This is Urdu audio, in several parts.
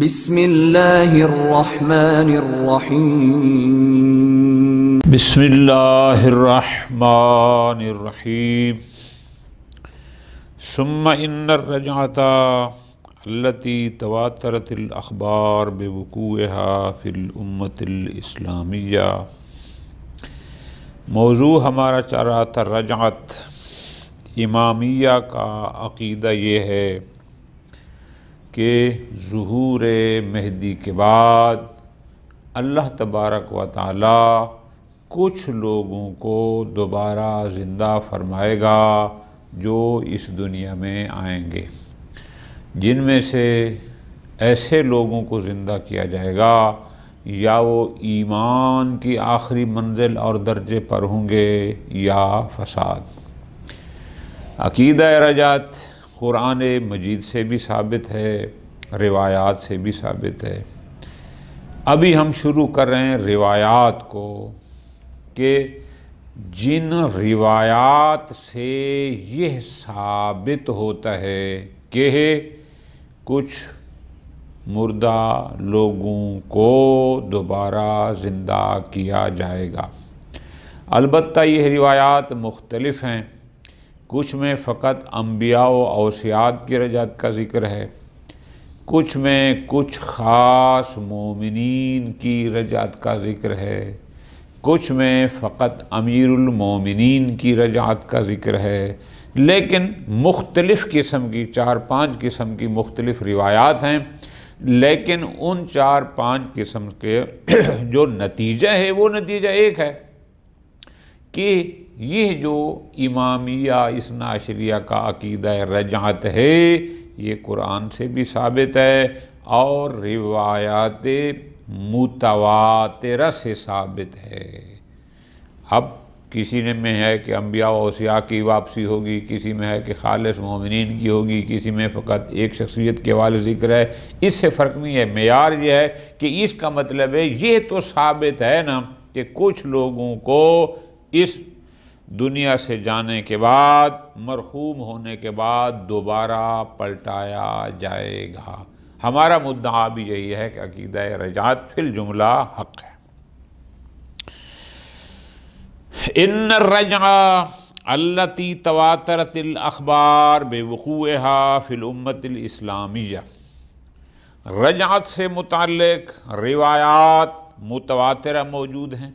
بسم اللہ الرحمن الرحیم بسم اللہ الرحمن الرحیم ثم ان الرجعۃ التي تواترت الاخبار بوقوعها في الامۃ الاسلامیہ۔ موضوع ہمارا چل رہا تھا رجعت۔ امامیہ کا عقیدہ یہ ہے کہ ظہور مہدی کے بعد اللہ تبارک و تعالی کچھ لوگوں کو دوبارہ زندہ فرمائے گا جو اس دنیا میں آئیں گے، جن میں سے ایسے لوگوں کو زندہ کیا جائے گا یا وہ ایمان کی آخری منزل اور درجے پر ہوں گے یا فساد۔ عقیدہ رجعت قرآن مجید سے بھی ثابت ہے، روایات سے بھی ثابت ہے۔ ابھی ہم شروع کر رہے ہیں روایات کو، کہ جن روایات سے یہ ثابت ہوتا ہے کہ کچھ مردہ لوگوں کو دوبارہ زندہ کیا جائے گا۔ البتہ یہ روایات مختلف ہیں، کچھ میں فقط انبیاء و اوصیاد کی رجعت کا ذکر ہے، کچھ میں کچھ خاص مومنین کی رجعت کا ذکر ہے، کچھ میں فقط امیر المومنین کی رجعت کا ذکر ہے، لیکن مختلف قسم کی 4-5 قسم کی مختلف روایات ہیں، لیکن ان 4-5 قسم کے جو نتیجہ ہے وہ نتیجہ ایک ہے کہ یہ جو امامیہ اثنا عشریہ کا عقیدہ رجعت ہے یہ قرآن سے بھی ثابت ہے اور روایات متواترہ سے ثابت ہے۔ اب کسی میں ہے کہ انبیاء و اوصیاء کی واپسی ہوگی، کسی میں ہے کہ خالص مومنین کی ہوگی، کسی میں فقط ایک شخصیت کے حوالے ذکر ہے، اس سے فرق نہیں ہے۔ معیار یہ ہے کہ اس کا مطلب ہے یہ تو ثابت ہے نا کہ کچھ لوگوں کو اس دنیا سے جانے کے بعد، مرحوم ہونے کے بعد دوبارہ پلٹایا جائے گا۔ ہمارا مدعا بھی یہی ہے کہ عقیدہ رجعت فی الجملہ حق ہے۔ ان الرجعہ التی تواترت الاخبار بوقوعها فی الامۃ الاسلامیہ، رجعت سے متعلق روایات متواترہ موجود ہیں،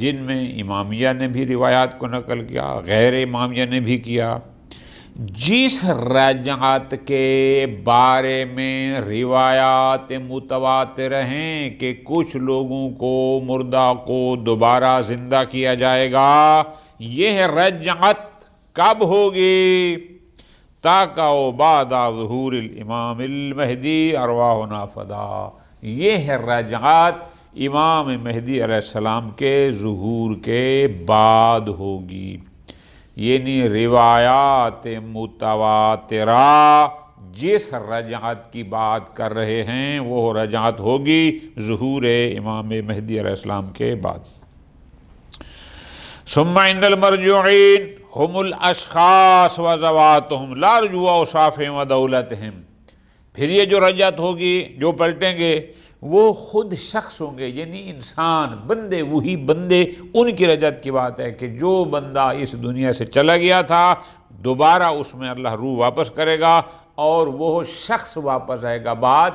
جن میں امامیہ نے بھی روایات کو نقل کیا، غیر امامیہ نے بھی کیا۔ جس رجعت کے بارے میں روایات متواتر ہیں کہ کچھ لوگوں کو مردہ کو دوبارہ زندہ کیا جائے گا، یہ رجعت کب ہوگی؟ تاکہ بعد ظہور الامام المہدی ارواحنا فدا، یہ رجعت امام مہدی علیہ السلام کے ظہور کے بعد ہوگی، یعنی روایات متواترہ جس رجعت کی بات کر رہے ہیں وہ رجعت ہوگی ظہور امام مہدی علیہ السلام کے بعد۔ ثم ان المرجوعین هم الاشخاص وذواتهم لا رجوع اوصافهم ودولتهم، پھر یہ جو رجعت ہوگی، جو پلٹیں گے وہ خود شخص ہوں گے، یعنی انسان، بندے، وہی بندے، ان کی رجعت کی بات ہے کہ جو بندہ اس دنیا سے چلا گیا تھا دوبارہ اس میں اللہ روح واپس کرے گا اور وہ شخص واپس آئے گا۔ بات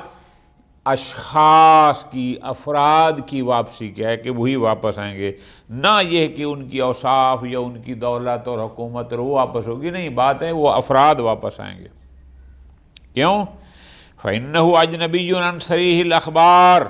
اشخاص کی، افراد کی واپسی کیا ہے کہ وہی واپس آئیں گے، نہ یہ کہ ان کی اوصاف یا ان کی دولت اور حکومت اور وہ واپس ہوگی، نہیں، بات ہے وہ افراد واپس آئیں گے۔ کیوں؟ فَإِنَّهُ أَجْنَبِيٌّ عَنْ صَرِيحِ الْأَخْبَارِ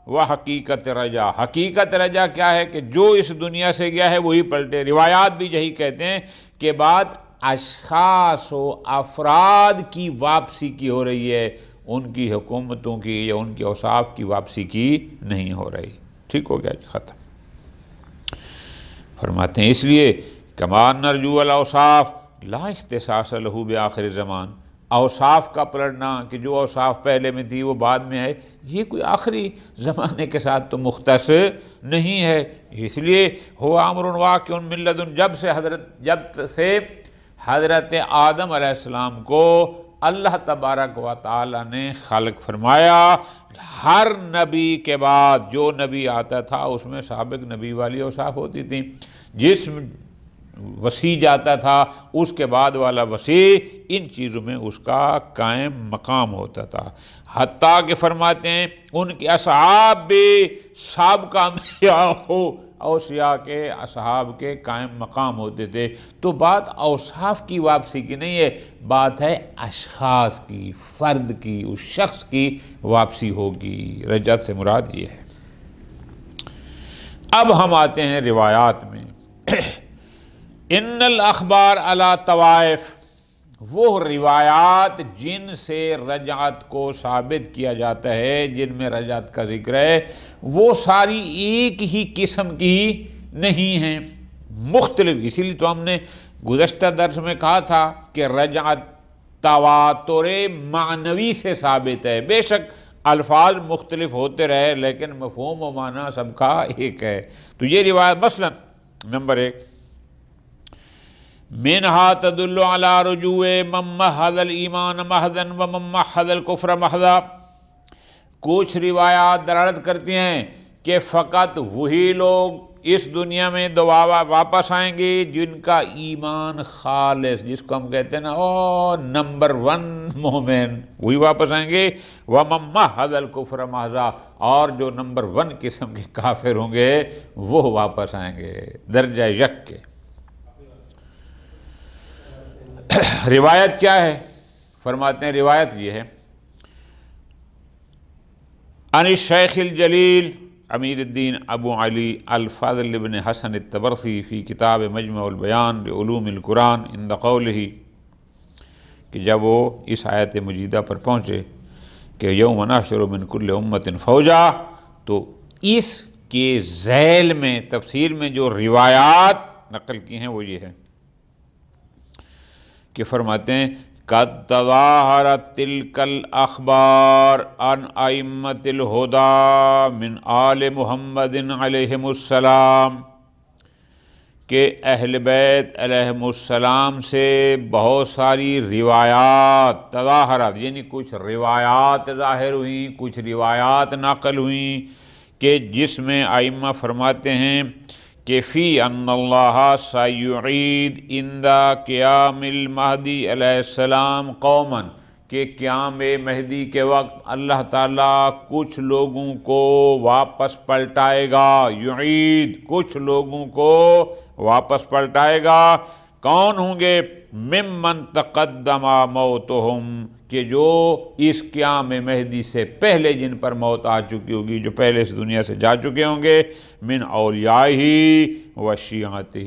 وَحَقِيقَةِ رَجَعَ، حقیقت رجع کیا ہے کہ جو اس دنیا سے گیا ہے وہی پلٹے۔ روایات بھی یہی کہتے ہیں کہ بات اشخاص و افراد کی واپسی کی ہو رہی ہے، ان کی حکومتوں کی یا ان کے اوصاف کی واپسی کی نہیں ہو رہی۔ ٹھیک ہو گیا، ختم۔ فرماتے ہیں اس لیے کما نرجو الاوصاف لا اختصاص له بآخر زمان، اوصاف کا پلٹنا کہ جو اوصاف پہلے میں تھی وہ بعد میں ہے، یہ کوئی آخری زمانے کے ساتھ تو مختص نہیں ہے۔ اس لیے ہو امر واقع من لدن، جب سے حضرت آدم علیہ السلام کو اللہ تبارک و تعالی نے خلق فرمایا۔ ہر نبی کے بعد جو نبی آتا تھا اس میں سابق نبی والی اوصاف ہوتی تھیں، جس وسیع جاتا تھا اس کے بعد والا وسیع ان چیزوں میں اس کا قائم مقام ہوتا تھا، حتیٰ کہ فرماتے ہیں ان کے اصحاب بھی سابقہ انبیاء اوصیاء کے اصحاب کے قائم مقام ہوتے تھے۔ تو بات اوصاف کی واپسی کی نہیں ہے، بات ہے اشخاص کی، فرد کی، اس شخص کی واپسی ہوگی۔ رجعت سے مراد یہ ہے۔ اب ہم آتے ہیں روایات میں۔ ان الاخبار علی طوائف، وہ روایات جن سے رجعت کو ثابت کیا جاتا ہے، جن میں رجعت کا ذکر ہے، وہ ساری ایک ہی قسم کی نہیں ہیں، مختلف۔ اسی لیے تو ہم نے گزشتہ درس میں کہا تھا کہ رجعت تواتر معنوی سے ثابت ہے۔ بے شک الفاظ مختلف ہوتے رہے لیکن مفہوم و معنی سب کا ایک ہے۔ تو یہ روایت مثلا نمبر 1، منہا تدل علی رجوع من مہد الایمان مہدا ومن مہد الکفر مہدا، کچھ روایات دلالت کرتی ہیں کہ فقط وہی لوگ اس دنیا میں دوبارہ واپس آئیں گے جن کا ایمان خالص، جس کو ہم کہتے ہیں نا نمبر 1 مومن، وہی واپس آئیں گے۔ ومن مہد الکفر مہدا، اور جو نمبر 1 قسم کے کافر ہوں گے وہ واپس آئیں گے درجہ یک کے۔ روایت کیا ہے؟ فرماتے ہیں روایت یہ ہے، عن الشیخ الجلیل امیر الدین ابو علی الفضل بن حسن الطبرسی فی کتاب مجمع البیان بعلوم القرآن عند قولہ، کہ جب وہ اس آیت مجیدہ پر پہنچے کہ یوم نحشر من کل امت فوجا، تو اس کے ذیل میں تفسیر میں جو روایات نقل کی ہیں وہ یہ ہے کہ فرماتے ہیں قد تظاہرت تلک الاخبار عن ائمۃ الہدی من آل محمد علیہم السلام، کہ اہل بیت علیہم السلام سے بہت ساری روایات، تظاہرات یعنی کچھ روایات ظاہر ہوئیں، کچھ روایات نقل ہوئیں، کہ جس میں ائمہ فرماتے ہیں کہ فی ان اللہ سیعید عند قیام المہدی علیہ السلام قوما، کہ قیام مہدی کے وقت اللہ تعالیٰ کچھ لوگوں کو واپس پلٹائے گا، یعید کچھ لوگوں کو واپس پلٹائے گا۔ کون ہوں گے؟ ممن تقدم موتہم، کہ جو اس قیام مہدی سے پہلے جن پر موت آ چکی ہوگی، جو پہلے اس دنیا سے جا چکے ہوں گے، من اولیائہ و شیعتہ،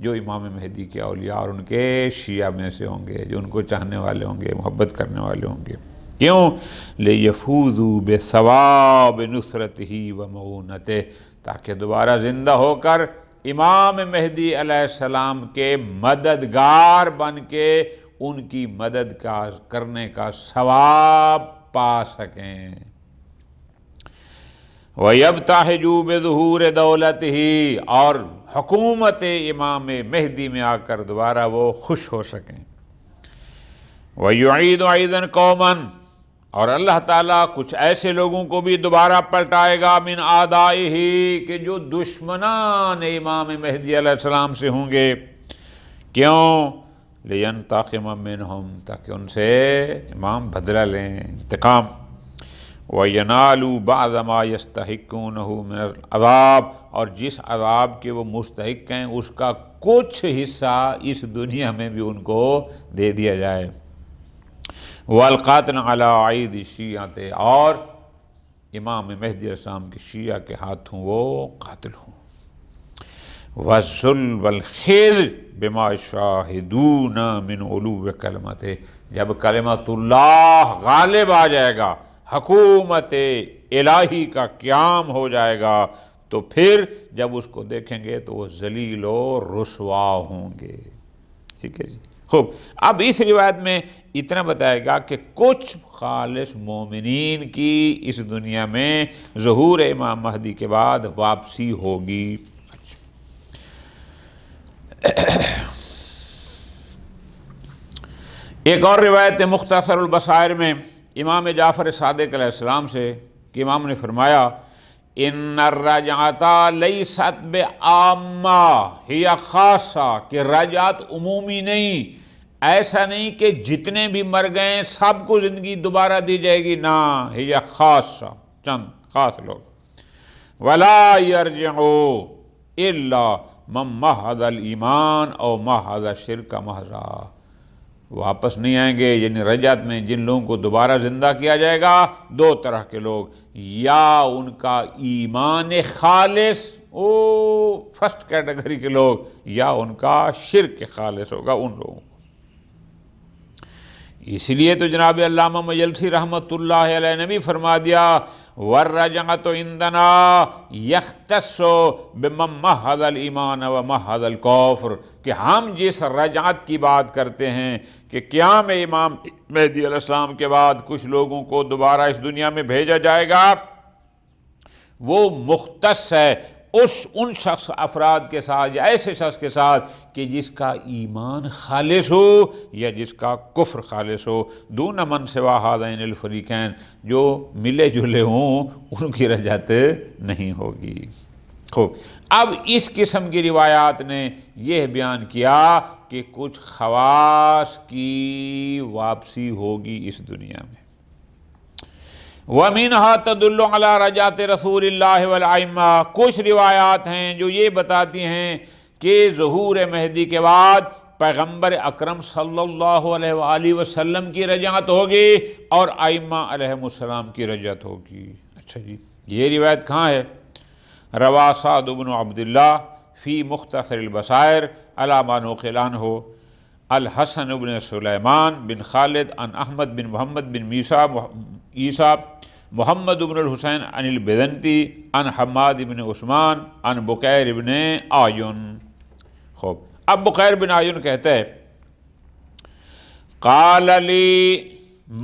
جو امام مہدی کے اولیاء اور ان کے شیعہ میں سے ہوں گے، جو ان کو چاہنے والے ہوں گے، محبت کرنے والے ہوں گے۔ کیوں؟ لیفوزوا بثواب نصرتہ و معونتہ، تاکہ دوبارہ زندہ ہو کر امام مہدی علیہ السلام کے مددگار بن کے ان کی مدد کرنے کا ثواب پا سکیں۔ وَيَبْتَحِجُوا بِظُهُورِ دَوْلَتِهِ، اور حکومت امام مہدی میں آ کر دوبارہ وہ خوش ہو سکیں۔ وَيُعِيدُ أَيْضًا قَوْمًا، اور اللہ تعالیٰ کچھ ایسے لوگوں کو بھی دوبارہ پلٹائے گا من اعدائہ، کہ جو دشمنان امام مہدی علیہ السلام سے ہوں گے۔ کیوں؟ لِيَنْتَقِمَ مِنْهُمْ، تاکہ ان سے امام بدلہ لیں، انتقام۔ وَيَنَالُوا بَعْضَ مَا يَسْتَحِقُّونَهُ مِنَ الْعَذَابِ، اور جس عذاب کے وہ مستحق ہیں اس کا کچھ حصہ اس دنیا میں بھی ان کو دے دیا جائے۔ وَالْقَاتِلَ عَلَىٰ عَيْدِ الشِّيَعَةِ، اور امام مہدی علیہ السلام کے شیعہ کے ہاتھوں وہ قاتل ہوں۔ وَالذُّلْ وَالْخِزْيُ بِمَا يَشَاهِدُونَ مِنْ عُلُوِّ کلمتہ، جب کلمت اللہ غالب آ جائے گا، حکومت الہی کا قیام ہو جائے گا، تو پھر جب اس کو دیکھیں گے تو وہ ذلیل و رسوا ہوں گے۔ ٹھیک ہے جی، خوب۔ اب اس روایت میں اتنا بتائے گا کہ کچھ خالص مومنین کی اس دنیا میں ظہور امام مہدی کے بعد واپسی ہوگی۔ ایک اور روایت مختصر البصائر میں امام جعفر صادق علیہ السلام سے کہ امام نے فرمایا ان الرجعۃ لیست بعامہ ہی خاصہ، کہ رجعت عمومی نہیں، ایسا نہیں کہ جتنے بھی مر گئے سب کو زندگی دوبارہ دی جائے گی، نہ، ہی خاصہ، چند خاص لوگ۔ ولا یرجعوا الا من مہد الایمان او مہد الشرک محضا، واپس نہیں آئیں گے، یعنی رجعت میں جن لوگوں کو دوبارہ زندہ کیا جائے گا دو طرح کے لوگ، یا ان کا ایمان خالص، او فرسٹ کیٹیگری کے لوگ، یا ان کا شرک خالص ہوگا ان لوگوں کو۔ اس لیے تو جناب علامہ مجلسی رحمۃ اللہ علیہ نے بھی فرما دیا وَالرَّجْعَةُ عِنْدَنَا يَخْتَصُّ بِمَنْ مَهَّدَ الْإِيمَانَ وَمَهَّدَ الْكُفْرَ، کہ ہم جس رجعت کی بات کرتے ہیں کہ قیام امام مہدی علیہ السلام کے بعد کچھ لوگوں کو دوبارہ اس دنیا میں بھیجا جائے گا، وہ مختص ہے ان شخص افراد کے ساتھ یا ایسے شخص کے ساتھ کہ جس کا ایمان خالص ہو یا جس کا کفر خالص ہو، دون من سوا ہذین الفریقین، جو ملے جلے ہوں ان کی رجعت نہیں ہوگی۔ خوب، اب اس قسم کی روایات نے یہ بیان کیا کہ کچھ خواص کی واپسی ہوگی اس دنیا میں۔ وَمِنْهَا تَدُلُّ عَلَىٰ رَجَعَةِ رَسُولِ اللَّهِ وَالْأَئِمَّةِ، کچھ روایات ہیں جو یہ بتاتی ہیں کہ ظہور مہدی کے بعد پیغمبر اکرم صلی اللہ علیہ وآلہ وسلم کی رجعت ہوگی اور ائمہ علیہم السلام کی رجعت ہوگی۔ اچھا جی، یہ روایت کہاں ہے؟ روا سعد بن عبداللہ فی مختصر البصائر علی ما نقل عنہ الحسن بن سلیمان بن خالد عن احمد بن محمد بن عیسیٰ محمد بن الحسین عن البذنتی عن حماد بن عثمان عن بکیر بن آیون۔ خوب، اب بکیر بن آیون کہتا ہے قال لی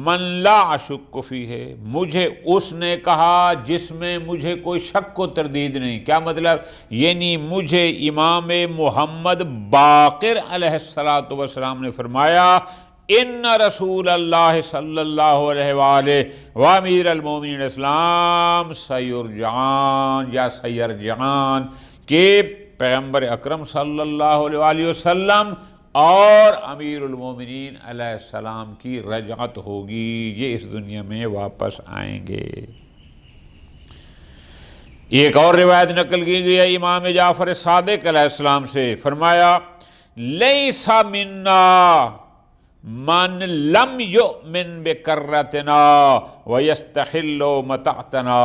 من لا اشک فیہ، مجھے اس نے کہا جس میں مجھے کوئی شک و تردید نہیں۔ کیا مطلب؟ یعنی مجھے امام محمد باقر علیہ السلام نے فرمایا ان رسول اللہ صلی اللہ علیہ وآلہ وامیر المومنین اسلام سیرجعان یا سیرجعان، کہ پیغمبر اکرم صلی اللہ علیہ وآلہ وسلم اور امیر المومنین علیہ السلام کی رجعت ہوگی، یہ اس دنیا میں واپس آئیں گے۔ ایک اور روایت نقل کی گئی ہے امام جعفر صادق علیہ السلام سے، فرمایا لیس منا من لم یؤمن بکرتنا ویستحل متعتنا،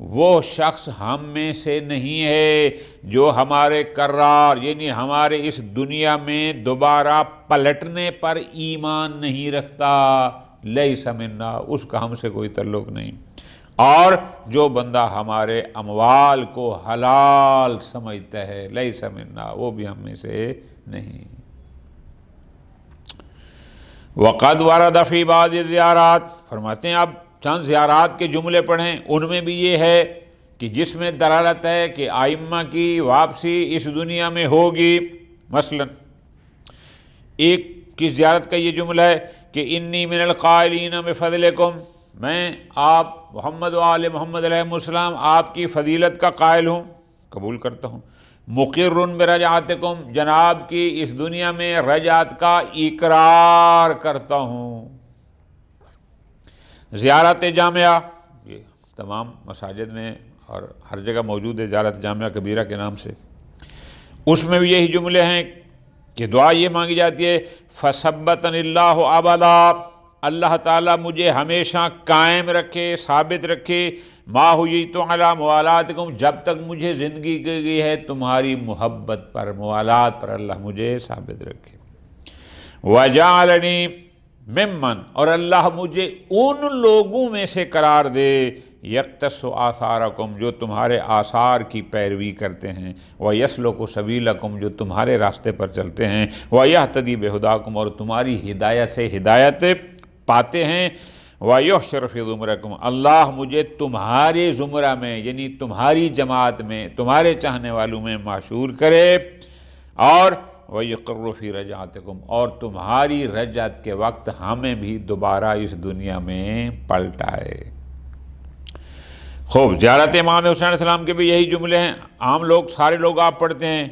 وہ شخص ہم میں سے نہیں ہے جو ہمارے کرار یعنی ہمارے اس دنیا میں دوبارہ پلٹنے پر ایمان نہیں رکھتا، لیس منا، اس کا ہم سے کوئی تعلق نہیں، اور جو بندہ ہمارے اموال کو حلال سمجھتا ہے لیس منا، وہ بھی ہم میں سے نہیں۔ وقد ورد فی بعض الزیارات، فرماتے ہیں اب چند زیارات کے جملے پڑھیں، ان میں بھی یہ ہے کہ جس میں دلالت ہے کہ ائمہ کی واپسی اس دنیا میں ہوگی۔ مثلا ایک کس زیارت کا یہ جملہ ہے کہ انی من القائلین بفضلکم، میں آپ محمد و آل محمد علیہ السلام آپ کی فضیلت کا قائل ہوں، قبول کرتا ہوں۔ مقر برجعتکم، جناب کی اس دنیا میں رجعت کا اقرار کرتا ہوں۔ زیارت جامعہ، یہ تمام مساجد میں اور ہر جگہ موجود ہے زیارت جامعہ کبیرہ کے نام سے، اس میں بھی یہی جملے ہیں کہ دعا یہ مانگی جاتی ہے فثبتنی اللہ ابدا، اللہ تعالیٰ مجھے ہمیشہ قائم رکھے، ثابت رکھے، ما حییت علی موالاتکم، جب تک مجھے زندگی کی گئی ہے تمہاری محبت پر، موالات پر اللہ مجھے ثابت رکھے۔ وجعلنی ممن، اور اللہ مجھے ان لوگوں میں سے قرار دے یقتص آثارکم، جو تمہارے آثار کی پیروی کرتے ہیں، ویسلک سبیلکم، جو تمہارے راستے پر چلتے ہیں، ویہتدی بہداکم، اور تمہاری ہدایت سے ہدایت پاتے ہیں، ویحشر فی زمرکم، اللہ مجھے تمہارے زمرہ میں یعنی تمہاری جماعت میں، تمہارے چاہنے والوں میں معشور کرے، اور وَيُقِرُّ فِي رَجْعَتِكُمْ، اور تمہاری رجعت کے وقت ہمیں بھی دوبارہ اس دنیا میں پلٹائے۔ خوب، زیارت امام حسین علیہ السلام کے بھی یہی جملے ہیں، عام لوگ، سارے لوگ آپ پڑھتے ہیں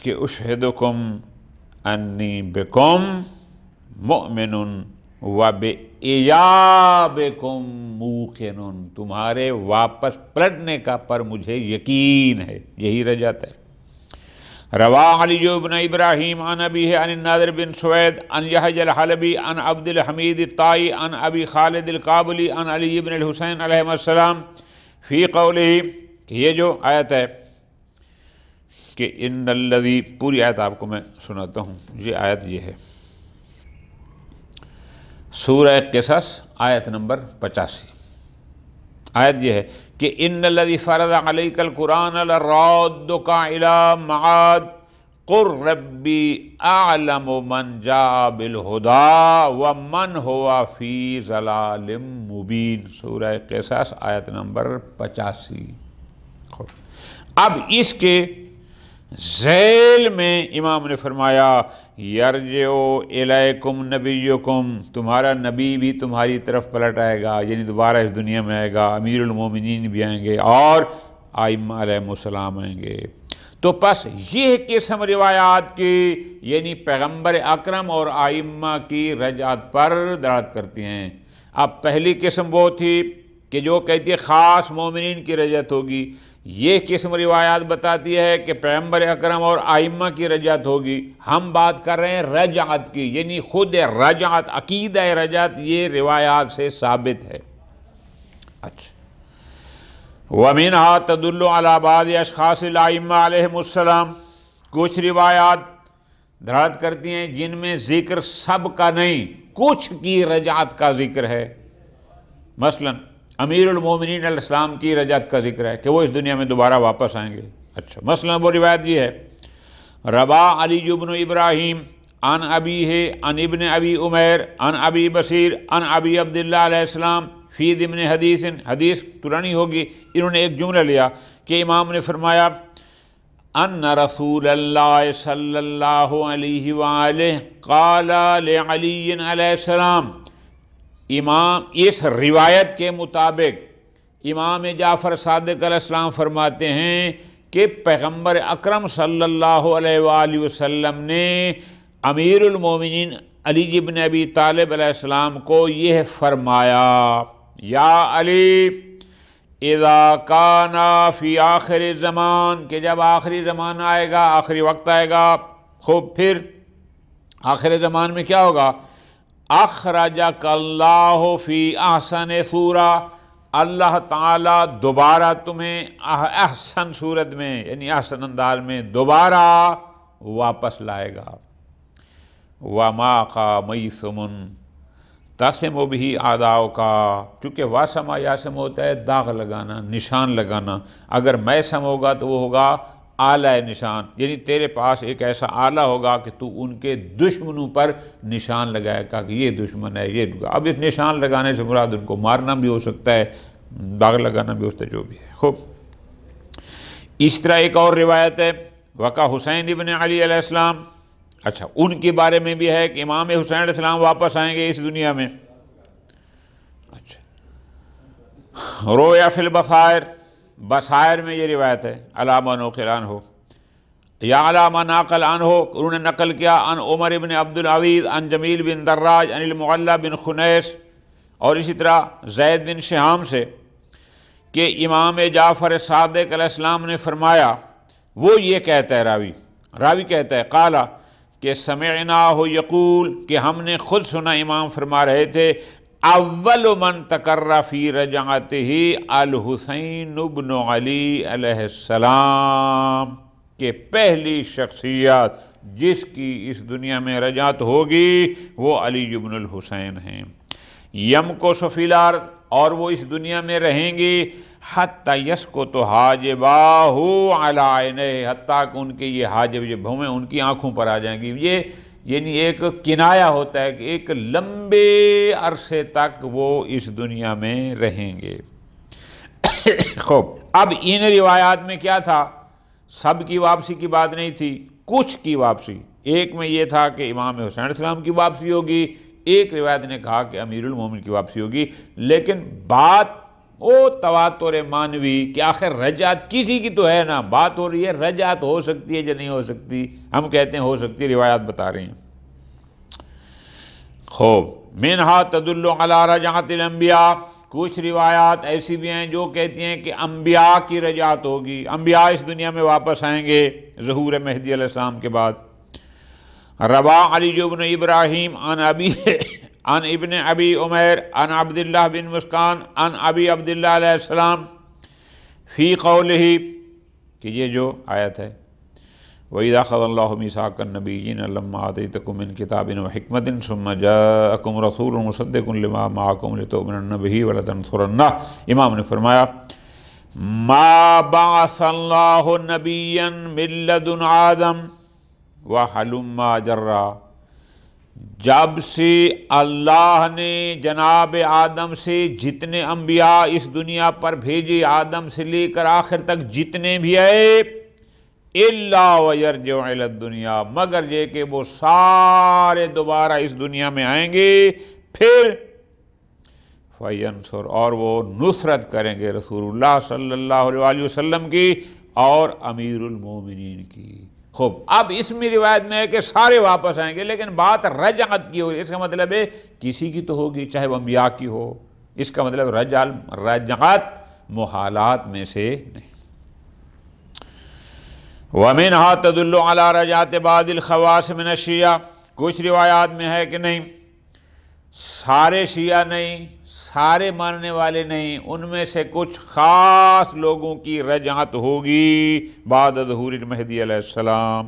کہ اشہدکم انی بکم مؤمن وبإجابکم موقن، تمہارے واپس پلٹنے کا پر مجھے یقین ہے، یہی رجعت ہے۔ رواہ علی بن ابراہیم عن ابیہ عن الناظر بن سوید عن یحیی الحلبی عن عبد الحمید الطائی عن ابی خالد القابلی عن علی بن الحسین علیہ السلام فی قولہ، کہ یہ جو آیت ہے کہ ان الذی، پوری آیت آپ کو میں سناتا ہوں، یہ آیت یہ ہے، سورہ قصص آیت نمبر 85۔ آیت یہ ہے کہ ان الذی فرض علیک القرآن لرادک الی معاد قل ربی اعلم من جاء بالہدی ومن هو فی ضلال مبین، سورہ قصص آیت نمبر 85۔ اب اس کے ذیل میں امام نے فرمایا یرجع الیکم نبیکم، تمہارا نبی بھی تمہاری طرف پلٹ آئے گا، یعنی دوبارہ اس دنیا میں آئے گا، امیر المومنین بھی آئیں گے اور ائمہ علیہ السلام آئیں گے۔ تو پس یہ قسم روایات کی یعنی پیغمبر اکرم اور ائمہ کی رجعت پر دلالت کرتی ہیں۔ اب پہلی قسم وہ تھی کہ جو کہتی ہے خاص مومنین کی رجعت ہوگی، یہ قسم روایات بتاتی ہے کہ پیغمبر اکرم اور ائمہ کی رجعت ہوگی۔ ہم بات کر رہے ہیں رجعت کی، یعنی خود رجعت، عقیدہ رجعت یہ روایات سے ثابت ہے۔ اچھا، وَمِنْهَا تَدُلُّ عَلَى بَعْضِ أَشْخَاصِ الْأَئِمَّةِ عَلَيْهِمُ السَّلَامُ، کچھ روایات دلالت کرتی ہیں جن میں ذکر سب کا نہیں، کچھ کی رجعت کا ذکر ہے۔ مثلا امیر المومنین علیہ السلام کی رجعت کا ذکر ہے کہ وہ اس دنیا میں دوبارہ واپس آئیں گے۔ اچھا، مثلا وہ روایت یہ ہے، روا علی بن ابراہیم عن ابیہ عن ابن ابی عمیر عن ابی بصیر عن ابی عبداللہ علیہ السلام فی ضمن حدیث، حدیث پرانی ہوگی، انہوں نے ایک جملہ لیا کہ امام نے فرمایا ان رسول اللہ صلی اللہ علیہ وآلہ قال لعلی علیہ السلام، امام اس روایت کے مطابق امام جعفر صادق علیہ السلام فرماتے ہیں کہ پیغمبر اکرم صلی اللہ علیہ وآلہ وسلم نے امیر المومنین علی بن ابی طالب علیہ السلام کو یہ فرمایا، یا علی اذا کان فی آخر زمان، کہ جب آخری زمان آئے گا، آخری وقت آئے گا، خوب پھر آخر زمان میں کیا ہوگا، اخرجک اللہ فی احسن صورہ، اللہ تعالیٰ دوبارہ تمہیں احسن صورت میں یعنی احسن انداز میں دوبارہ واپس لائے گا۔ وما قامیثم تسم بھی اعداؤ کا، چونکہ واسمہ یاسم ہوتا ہے داغ لگانا، نشان لگانا، اگر میسم ہوگا تو وہ ہوگا آلہ نشان، یعنی تیرے پاس ایک ایسا آلہ ہوگا کہ تو ان کے دشمنوں پر نشان لگائے گا کہ یہ دشمن ہے، یہ۔ اب اس نشان لگانے سے مراد ان کو مارنا بھی ہو سکتا ہے، داغ لگانا بھی ہوتا ہے، جو بھی ہے۔ خوب، اس طرح ایک اور روایت ہے وقع حسین ابن علی علیہ السلام، اچھا ان کے بارے میں بھی ہے کہ امام حسین علیہ السلام واپس آئیں گے اس دنیا میں۔ اچھا، رویا فی البصائر، بصائر میں یہ روایت ہے، علامہ نقل عنہ، یا علامہ ناقل عنہ، انہوں نے نقل کیا عن عمر بن عبد العزیز عن جمیل بن دراج عن المعلی بن خنیس، اور اسی طرح زید بن شہام سے کہ امام جعفر صادق علیہ السلام نے فرمایا، وہ یہ کہتا ہے راوی کہتا ہے قالا، کہ سمعناہ یقول، کہ ہم نے خود سنا امام فرما رہے تھے، اول من تقرر فی رجعتہ الحسین بن علی علیہ السلام، کہ پہلی شخصیت جس کی اس دنیا میں رجعت ہوگی وہ علی بن الحسین ہیں۔ یمکث فی الارض، اور وہ اس دنیا میں رہیں گے، حتی یسکت حاجباہ علی عینیہ، حتیٰ کہ ان کے یہ حاجب جب ہوں ان کی آنکھوں پر آ جائیں گی۔ یہ یعنی ایک کنایا ہوتا ہے کہ ایک لمبے عرصے تک وہ اس دنیا میں رہیں گے۔ خوب، اب ان روایات میں کیا تھا، سب کی واپسی کی بات نہیں تھی، کچھ کی واپسی۔ ایک میں یہ تھا کہ امام حسین علیہ السلام کی واپسی ہوگی، ایک روایت نے کہا کہ امیر المومنین کی واپسی ہوگی، لیکن بات وہ تواتر مانوی کہ آخر رجعت کسی کی تو ہے نا، بات ہو رہی ہے رجعت ہو سکتی ہے یا نہیں ہو سکتی، ہم کہتے ہیں ہو سکتی ہے، روایات بتا رہی ہیں۔ خوب، منہا تدل علی رجعت الانبیاء، کچھ روایات ایسی بھی ہیں جو کہتی ہیں کہ انبیاء کی رجعت ہوگی، انبیاء اس دنیا میں واپس آئیں گے ظہور مہدی علیہ السلام کے بعد۔ روا علی بن ابراہیم عن ابن ابی عمیر عن عبداللہ بن مسکان عن ابی عبداللہ علیہ السلام فی قولہ، کہ یہ جو آیت ہے وَإِذَا أَخَذَ اللَّهُ مِيثَاقَ النَّبِيِّينَ لَمَّا آتَيْتُكُم مِّن كِتَابٍ وَحِكْمَةٍ ثُمَّ جَاءَكُمْ رَسُولٌ مُصَدِّقٌ لِّمَا مَعَكُمْ لِتُؤْمِنُنَّ بِهِ وَلَتَنصُرُنَّهُ۔ امام نے فرمایا ما بعث اللہ نبیا من لدن آدم وحلما جرا، جب سے اللہ نے جناب آدم سے جتنے انبیاء اس دنیا پر بھیجے، آدم سے لے کر آخر تک جتنے بھی آئے، الا ویرجع الی الدنیا، مگر یہ کہ وہ سارے دوبارہ اس دنیا میں آئیں گے، پھر فینصر، اور وہ نصرت کریں گے رسول اللہ صلی اللہ علیہ وسلم کی اور امیر المومنین کی۔ خوب، اب اس میں روایت میں ہے کہ سارے واپس آئیں گے، لیکن بات رجعت کی ہو، اس کا مطلب ہے کسی کی تو ہوگی، چاہے وہ انبیاء کی ہو، اس کا مطلب رجعت محالات میں سے نہیں۔ وَمِنْهَا تَدُلُّ عَلَى رَجْعَةِ بَعْضِ الْخَوَاصِ مِنَ الشِّيَعِ، کچھ روایات میں ہے کہ نہیں، سارے شیعہ نہیں، سارے ماننے والے نہیں، ان میں سے کچھ خاص لوگوں کی رجعت ہوگی بعد ظہور المہدی علیہ السلام۔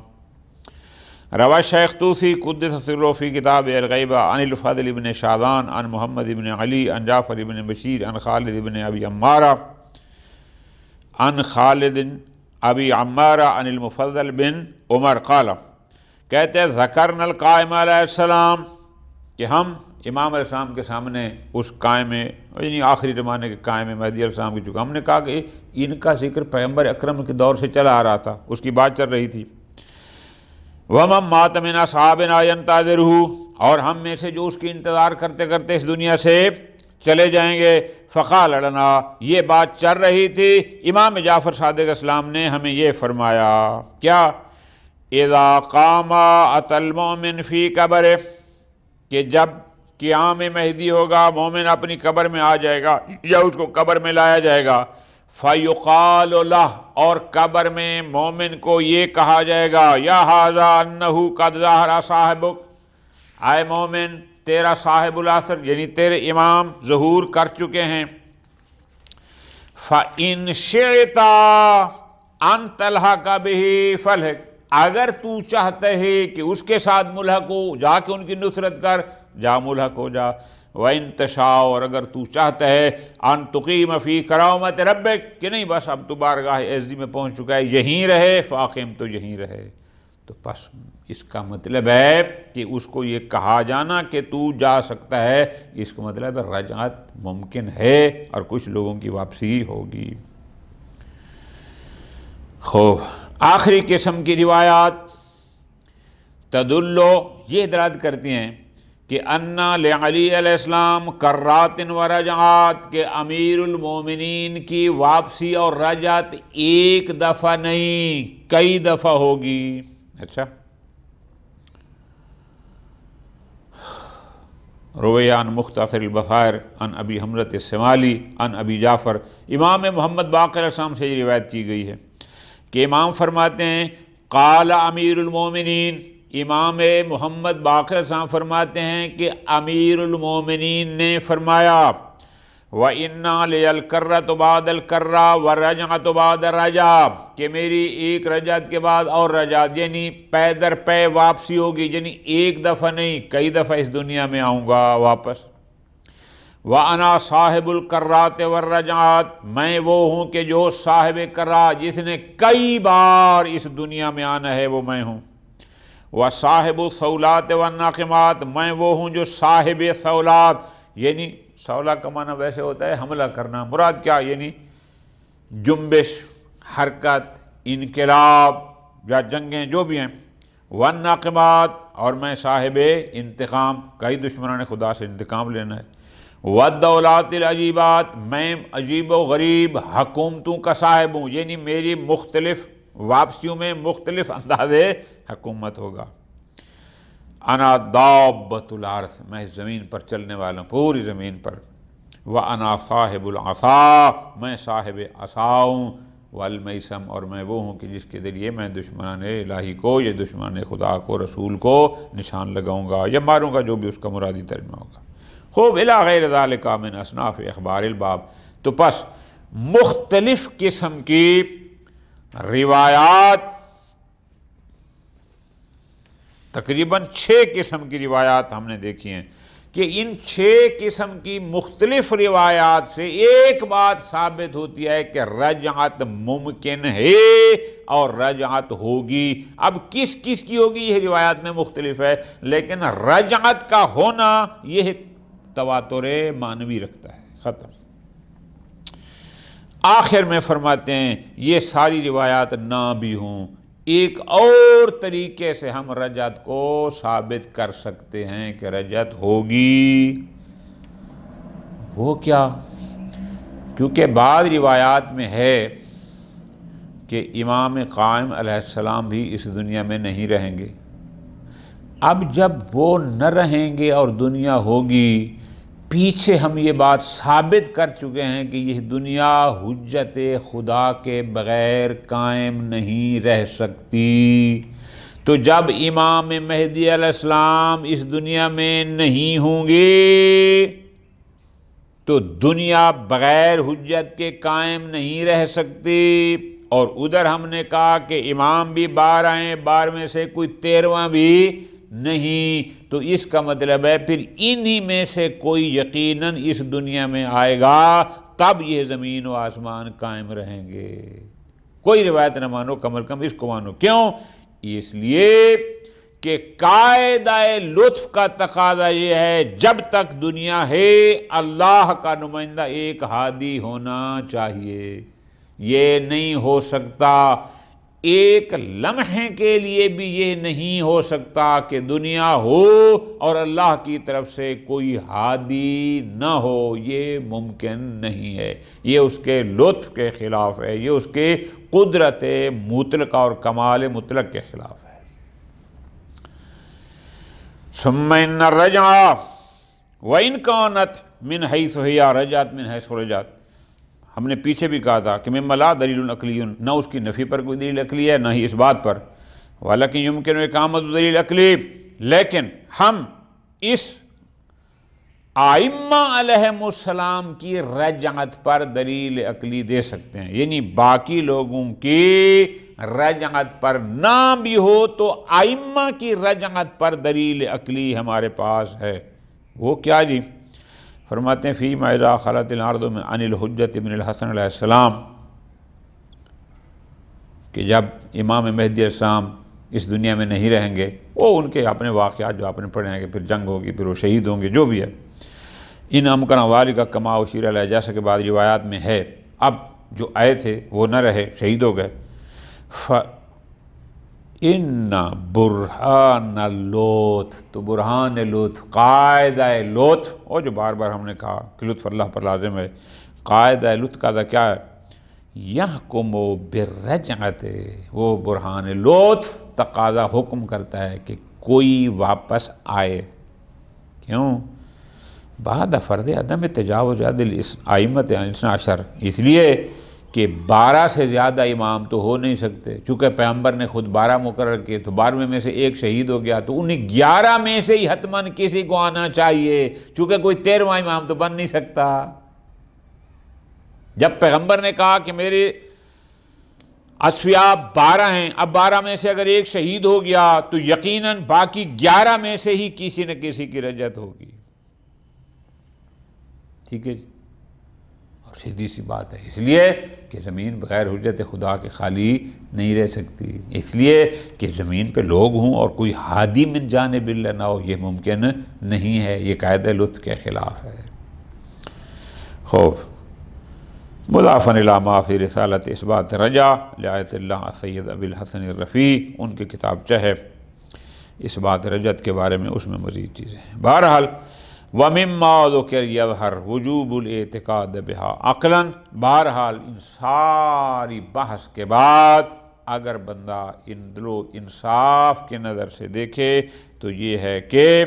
روا شیخ طوسی قدس سرہ فی کتاب الغیبہ عن الفضل بن شاذان عن محمد بن علی عن جعفر بن بشیر عن خالد بن ابی عمارہ عن خالد ابی عمارہ عن المفضل بن عمر قال، کہتے ہیں ذکرنا القائم علیہ السلام، کہ ہم امام علیہ السلام کے سامنے اس قائم، یعنی آخری زمانے کے قائم مہدی علیہ السلام کی چکا، ہم نے کہا کہ ان کا ذکر پیغمبر اکرم کے دور سے چلا آ رہا تھا، اس کی بات چل رہی تھی۔ وَمَن مَاتَ مِنْ أَصْحَابِنَا يَنْتَظِرُهُ، اور ہم میں سے جو اس کی انتظار کرتے کرتے اس دنیا سے چلے جائیں گے۔ فقال لنا، یہ بات چل رہی تھی، امام جعفر صادق اسلام نے ہمیں یہ فرمایا، کیا؟ اذا قام اتى المؤمن فی قبر، کہ جب قیام مہدی ہوگا، مومن اپنی قبر میں آ جائے گا یا اس کو قبر میں لایا جائے گا، فَيُقَالُ لَهُ، اور قبر میں مومن کو یہ کہا جائے گا، یا ھذا انہ قد ظہر صاحبک، اے مومن تیرا صاحب العصر یعنی تیرے امام ظہور کر چکے ہیں۔ فَإِن شِئْتَ أَن تَلْحَقَ بِهِ فَالْحِقْ، اگر تو چاہتا ہے کہ اس کے ساتھ ملحق ہو، جا کے ان کی نصرت کر، جا ملحق ہو جا۔ وَإِن تَشَاءُ، اور اگر تو چاہتا ہے، أَن تُقِيمَ فِي كَرَامَةِ رَبِّكَ، کہ نہیں بس اب تو بارگاہ عزت میں پہنچ چکا ہے، یہیں رہے، فَأَقِم، تو یہیں رہے۔ تو بس اس کا مطلب ہے کہ اس کو یہ کہا جانا کہ تو جا سکتا ہے، اس کا مطلب ہے رجعت ممکن ہے اور کچھ لوگوں کی واپسی ہوگی۔ خوب، آخری قسم کی روایات تدلو، یہ دلالت کرتی ہیں کہ انا لعلی علیہ السلام کرات و رجعات، کہ امیر المومنین کی واپسی اور رجعت ایک دفعہ نہیں، کئی دفعہ ہوگی۔ اچھا، روی عن مختصر البصائر عن ابی حمزۃ السمالی عن ابی جعفر، امام محمد باقر علیہ السلام سے یہ روایت کی گئی ہے کہ امام فرماتے ہیں قال امیر المومنین، امام محمد باقر علیہ السلام فرماتے ہیں کہ امیر المومنین نے فرمایا وَإِنَّا لِيَلْكَرَّةُ بَعْدَ الْكَرَّةِ وَالرَّجْعَةُ بَعْدَ الرَّجْعَةِ، کہ میری ایک رجعت کے بعد اور رجعت، یعنی پے در پے واپسی ہوگی، یعنی ایک دفعہ نہیں کئی دفعہ اس دنیا میں آؤں گا واپس۔ وَأَنَا صَاحِبُ الْكَرَّاتِ وَالرَّجْعَاتِ، میں وہ ہوں کہ جو صاحب کرات، جس نے کئی بار اس دنیا میں آنا ہے، وہ میں ہوں۔ وَصَاحِبُ الثَّوْلَاتِ وَالنَّاقِمَاتِ، میں وہ ہوں جو صاحب ثولات، یعنی صولہ کا معنی ویسے ہوتا ہے حملہ کرنا، مراد کیا؟ یعنی جنبش، حرکت، انقلاب یا جنگیں جو بھی ہیں، والناقمات، اور میں صاحب انتقام، کئی دشمنان خدا سے انتقام لینا ہے، والدولات العجیبات، میں عجیب و غریب حکومتوں کا صاحب ہوں، یعنی میری مختلف واپسیوں میں مختلف انداز حکومت ہوگا، انا دابۃ الارض، میں زمین پر چلنے والا ہوں، پوری زمین پر، وانا صاحب العصا، میں صاحب عصا ہوں، والمیسم، اور میں وہ ہوں کہ جس کے ذریعے میں دشمنان الہی کو، یہ دشمنان خدا کو، رسول کو نشان لگاؤں گا یا ماروں گا، جو بھی اس کا مرادی ترجمہ ہوگا۔ خوب الی غیر ذالک من اصناف اخبار الباب، تو پس مختلف قسم کی روایات، تقریباً 6 قسم کی روایات ہم نے دیکھی ہیں کہ ان 6 قسم کی مختلف روایات سے ایک بات ثابت ہوتی ہے کہ رجعت ممکن ہے اور رجعت ہوگی۔ اب کس کس کی ہوگی یہ روایات میں مختلف ہے، لیکن رجعت کا ہونا یہ تواتر معنوی رکھتا ہے۔ ختم۔ آخر میں فرماتے ہیں یہ ساری روایات نہ بھی ہوں، ایک اور طریقے سے ہم رجعت کو ثابت کر سکتے ہیں کہ رجعت ہوگی۔ وہ کیا؟ کیونکہ بعض روایات میں ہے کہ امام قائم علیہ السلام بھی اس دنیا میں نہیں رہیں گے۔ اب جب وہ نہ رہیں گے اور دنیا ہوگی، پیچھے ہم یہ بات ثابت کر چکے ہیں کہ یہ دنیا حجت خدا کے بغیر قائم نہیں رہ سکتی، تو جب امام مہدی علیہ السلام اس دنیا میں نہیں ہوں گے تو دنیا بغیر حجت کے قائم نہیں رہ سکتی۔ اور ادھر ہم نے کہا کہ امام بھی 12 ہیں، 12 میں سے کوئی 13واں بھی نہیں، تو اس کا مطلب ہے پھر انہی میں سے کوئی یقیناً اس دنیا میں آئے گا، تب یہ زمین و آسمان قائم رہیں گے۔ کوئی روایت نہ مانو، کم از کم اس کو مانو۔ کیوں؟ اس لیے کہ قاعدہ لطف کا تقاضا یہ ہے جب تک دنیا ہے اللہ کا نمائندہ ایک ہادی ہونا چاہیے۔ یہ نہیں ہو سکتا، ایک لمحے کے لیے بھی یہ نہیں ہو سکتا کہ دنیا ہو اور اللہ کی طرف سے کوئی ہادی نہ ہو، یہ ممکن نہیں ہے۔ یہ اس کے لطف کے خلاف ہے، یہ اس کے قدرت مطلقہ اور کمال مطلق کے خلاف ہے۔ ثم ان الرجعہ وان کانت من حیث ہی رجعت من حیث رجعت، ہم نے پیچھے بھی کہا تھا کہ مما لا دلیل عقلی، نہ اس کی نفی پر کوئی دلیل عقلی ہے، نہ ہی اس بات پر، ولیکن یمکن اقامت دلیل عقلی، لیکن ہم اس ائمہ علیہم السلام کی رجعت پر دلیل عقلی دے سکتے ہیں، یعنی باقی لوگوں کی رجعت پر نہ بھی ہو تو ائمہ کی رجعت پر دلیل عقلی ہمارے پاس ہے۔ وہ کیا جی؟ فرماتے ہیں فی ما اذا خلت الارض عن الحجت ابن الحسن علیہ السلام، کہ جب امام مہدی علیہ السلام اس دنیا میں نہیں رہیں گے، وہ ان کے اپنے واقعات جو آپ نے پڑھے ہیں کہ پھر جنگ ہوگی، پھر وہ شہید ہوں گے، جو بھی ہے، ان امکن ذالک کما اشیر علیہ، جیسا کہ بعض روایات میں ہے۔ اب جو آئے تھے وہ نہ رہے، شہید ہو گئے، ان برہان لطف، تو برہان لطف، قاعدہ لطف، اور جو بار بار ہم نے کہا کہ لطف اللہ پر لازم ہے، قاعدہ لطف کا کیا ہے؟ یحکم بالرجعت، وہ برہان لطف تقاضا حکم کرتا ہے کہ کوئی واپس آئے۔ کیوں؟ بعد فرض عدم تجاوز عدل ائمۃ اثنا عشر، اس لیے کہ 12 سے زیادہ امام تو ہو نہیں سکتے، چونکہ پیغمبر نے خود 12 مقرر کیے، تو 12 میں سے ایک شہید ہو گیا، تو انہیں 11 میں سے ہی حتماً کسی کو آنا چاہیے، چونکہ کوئی 13واں امام تو بن نہیں سکتا۔ جب پیغمبر نے کہا کہ میرے اصفیاء 12 ہیں، اب 12 میں سے اگر ایک شہید ہو گیا تو یقیناً باقی 11 میں سے ہی کسی نہ کسی کی رجعت ہوگی۔ ٹھیک ہے جی، اور سیدھی سی بات ہے، اس لیے کہ زمین بغیر حجت خدا کے خالی نہیں رہ سکتی، اس لیے کہ زمین پہ لوگ ہوں اور کوئی ہادی من جانب اللہ نہ ہو، یہ ممکن نہیں ہے، یہ قاعدہ لطف کے خلاف ہے۔ خوب مضافن الی ما فی رسالت اثبات رجا لآیت اللہ سید ابی الحسن الرفیع، ان کی کتابچہ ہے اثبات رجت کے بارے میں، اس میں مزید چیزیں ہیں۔ بہرحال وَمِمَّا ذُكِرَ يَظْهَرُ وُجُوبُ الِاعْتِقَادِ بِهَا عَقْلًا، بہرحال ان ساری بحث کے بعد اگر بندہ ان دل و انصاف کے نظر سے دیکھے تو یہ ہے کہ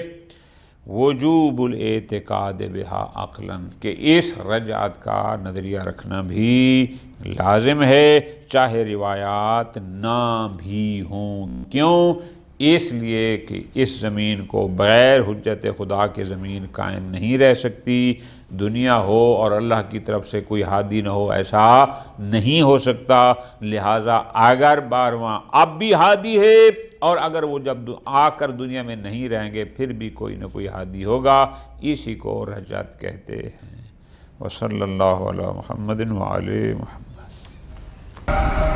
وجوب الاعتقاد بہا عقلاً، کہ اس رجعت کا نظریہ رکھنا بھی لازم ہے چاہے روایات نہ بھی ہوں۔ کیوں؟ اس لیے کہ اس زمین کو بغیر حجت خدا کے زمین قائم نہیں رہ سکتی، دنیا ہو اور اللہ کی طرف سے کوئی ہادی نہ ہو، ایسا نہیں ہو سکتا۔ لہٰذا اگر بارواں اب بھی ہادی ہے اور اگر وہ جب آ کر دنیا میں نہیں رہیں گے پھر بھی کوئی نہ کوئی ہادی ہوگا، اسی کو رجعت کہتے ہیں۔ وصلی اللہ علی محمد وعلی محمد۔